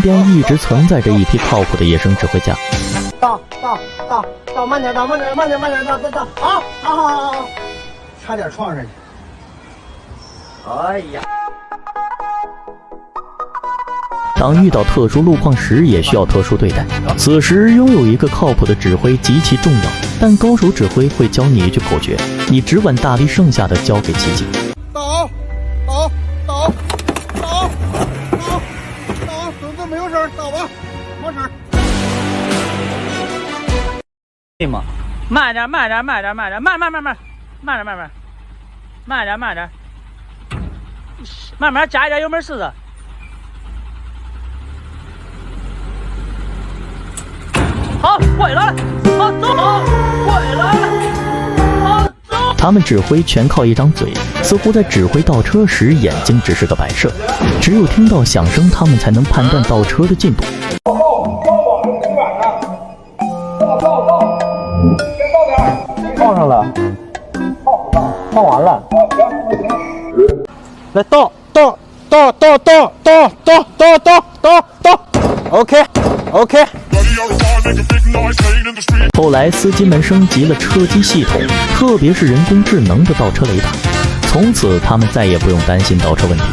边一直存在着一批靠谱的野生指挥家。倒，慢点，慢点，倒，好，差点撞上去。哎呀！当遇到特殊路况时，也需要特殊对待。此时拥有一个靠谱的指挥极其重要，但高手指挥会教你一句口诀，你只管大力，剩下的交给奇迹。倒，等这没有声，倒吧，没声。对吗？慢点，慢点，加一点油门试试。好，回来了，好走，回来了，好走。他们指挥全靠一张嘴，似乎在指挥倒车时眼睛只是个摆设，只有听到响声，他们才能判断倒车的进度。倒上了，倒完了，来倒 ，OK。后来司机们升级了车机系统，特别是人工智能的倒车雷达，从此他们再也不用担心倒车问题。